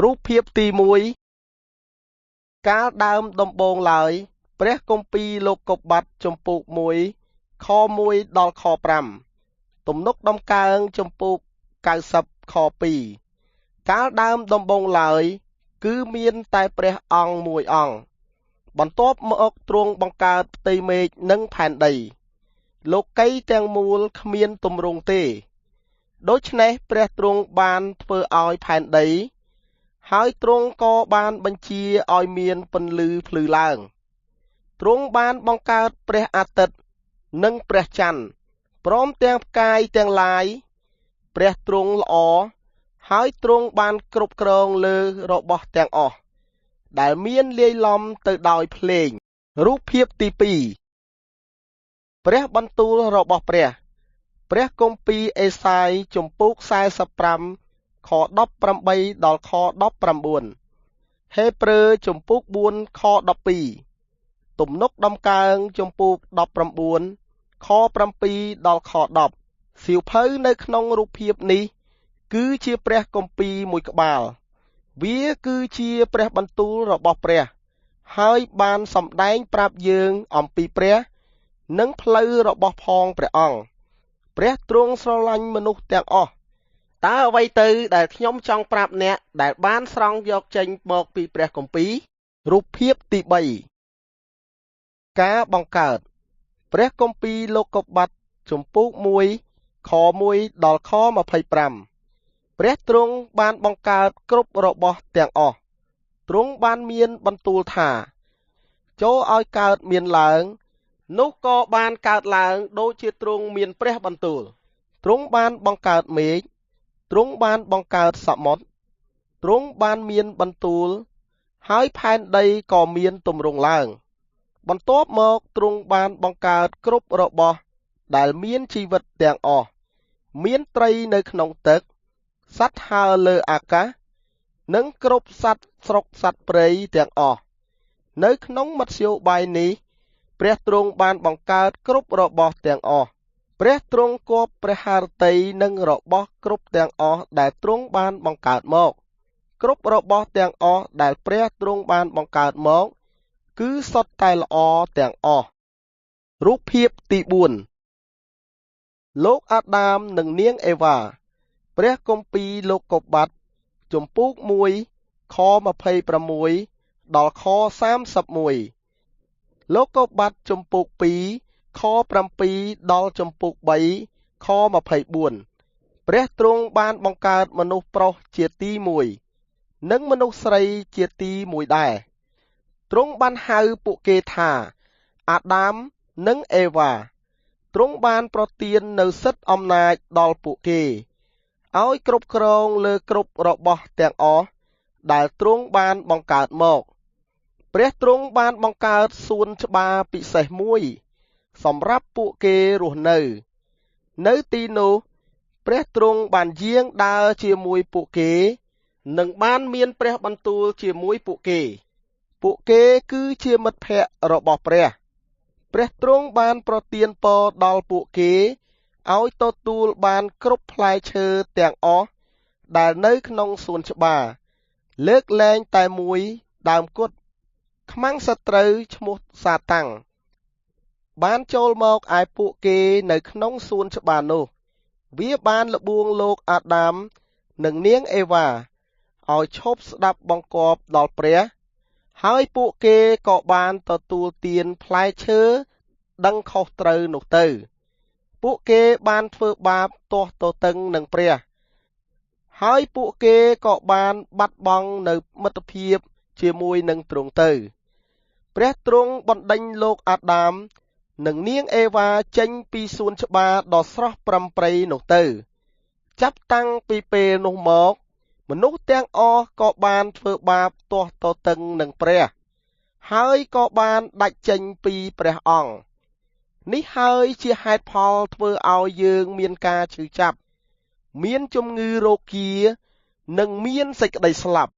រូបភាពទី1កាលដើមដំបូងឡើយព្រះគម្ពីរលោកុបាទជំពូក1ខ1ដល់ខ5ទំនុកដំកើងជំពូក90ខ2កាលដើមដំបូងឡើយគឺមានតែព្រះអង្គមួយអង្គបន្ទាប់មកទ្រង់បង្កើតផ្ទៃមេឃនិងផែនដីលោកីទាំងមូលគ្មានទម្រង់ទេដូច្នេះព្រះទ្រង់បានធ្វើឲ្យផែនដីហើយទ្រង់ក៏បានបញ្ជាឲ្យមានពន្លឺភ្លឺឡើងទ្រង់បានបង្កើតព្រះអាទិត្យនិងព្រះច័ន្ទព្រមទាំងផ្កាយទាំងឡាយព្រះទ្រង់ល្អហើយទ្រង់បានគ្រប់គ្រងលើរបស់ទាំងអស់ដែលមានលាយឡំទៅដោយភ្លេងរូបភាពទី2ព្រះបន្ទូលរបស់ព្រះគម្ពីរអេសាយជំពូក45ខ18ដល់ខ19ហេព្រើរជំពូក4ខ12ទំនុកដំកើងជំពូក19ខ7ដល់ខ10សៀវភៅនៅក្នុងរូបភាពនេះគឺជាព្រះគម្ពីរមួយក្បាលវាគឺជាព្រះបន្ទូលរបស់ព្រះហើយបានសម្ដែងប្រាប់យើងអំពីព្រះនិងផ្លូវរបស់ផងព្រះអង្គព្រះទ្រង់ស្រឡាញ់មនុស្សទាំងអស់តើអ្វីទៅដែលខ្ញុំចង់ប្រាប់អ្នកដែលបានស្រង់យកចេញមកពីព្រះគម្ពីររូបភាពទី3ការបង្កើតព្រះគម្ពីរលោកុបាទជំពូក1ខ1ដល់ខ25ព្រះទ្រង់បានបង្កើតគ្រប់របស់ទាំងអស់ទ្រង់បានមានបន្ទូលថាចូលឲ្យកើតមានឡើងនោះក៏បានកើតឡើងដូចជាទ្រង់មានព្រះបន្ទូលទ្រង់បានបង្កើតមេឃទ្រង់បានបង្កើតសមុទ្រទ្រង់បានមានបន្ទូលហើយផែនដីក៏មានទម្រង់ឡើងបន្ទាប់មកទ្រង់បានបង្កើតគ្រប់របស់ដែលមានជីវិតទាំងអស់មានត្រីនៅក្នុងទឹកសត្វហើរលើអាកាសនិងគ្រប់សត្វស្រុកសត្វព្រៃទាំងអស់នៅក្នុងមធ្យោបាយនេះព្រះទ្រង់បានបង្កើតគ្រប់របស់ទាំងអស់ព្រះទ្រង់គប់ព្រះハរតីនិងរបស់គ្រប់ទាំងអស់ដែលទ្រង់បានបង្កើតមកគ្រប់របស់ទាំងអស់ដែលព្រះទ្រង់បានបង្កើតមកគឺសុទ្ធតែល្អទាំងអស់រូបភាពទី4លោកអាដាមនិងនាងអេវ៉ាព្រះគម្ពីរលោកុបាទជំពូក1ខ26ដល់ខ31លោកុបាទជំពូក2ខ7ដល់ជំពូក3ខ24ព្រះទ្រង់បានបង្កើតមនុស្សប្រុសជាទី1និងមនុស្សស្រីជាទី1ដែរទ្រង់បានហៅពួកគេថាអាដាមនិងអេវ៉ាទ្រង់បានប្រទាននូវសិទ្ធិអំណាចដល់ពួកគេឲ្យគ្រប់គ្រងលើគ្រប់របស់ទាំងអស់ដែលទ្រង់បានបង្កើតមកព្រះទ្រង់បានបង្កើតសួនច្បារពិសេសមួយសម្រាប់ពួកគេរស់នៅទីនោះព្រះទ្រង់បានយាងដើរជាមួយពួកគេនិងបានមានព្រះបន្ទូលជាមួយពួកគេគឺជាមិត្តភក្តិរបស់ព្រះទ្រង់បានប្រទានពរដល់ពួកគេឲ្យទទួលបានគ្រប់ផ្លែឈើទាំងអស់ដែលនៅក្នុងសួនច្បារលើកលែងតែមួយដើមគត់ខ្មាំងសត្រូវឈ្មោះសាតាំងបានចូលមកឯពួកគេនៅក្នុងសួនច្បារនោះវាបានលបួងលោកអាដាមនិងនាងអេវ៉ាឲ្យឈប់ស្ដាប់បង្គាប់ដល់ព្រះហើយពួកគេក៏បានទទួលទានផ្លែឈើដឹងខុសត្រូវនោះទៅពួកគេបានធ្វើបាបទាស់ទទឹងនឹងព្រះហើយពួកគេក៏បានបាត់បង់នៅមិត្តភាពជាមួយនឹងទ្រង់ទៅព្រះទ្រង់បណ្ដេញលោកអាដាមនិងនាងអេវ៉ាចេញពីសួនច្បារដ៏ស្រស់ប្រំព្រៃនោះទៅចាប់តាំងពីពេលនោះមកមនុស្សទាំងអស់ក៏បានធ្វើបាបទាស់ទទឹងនឹងព្រះហើយក៏បានដាច់ចេញពីព្រះអង្គនេះហើយជាហេតុផលធ្វើឲ្យយើងមានការឈឺចាប់មានជំងឺរោគានិងមានសេចក្តីស្លាប់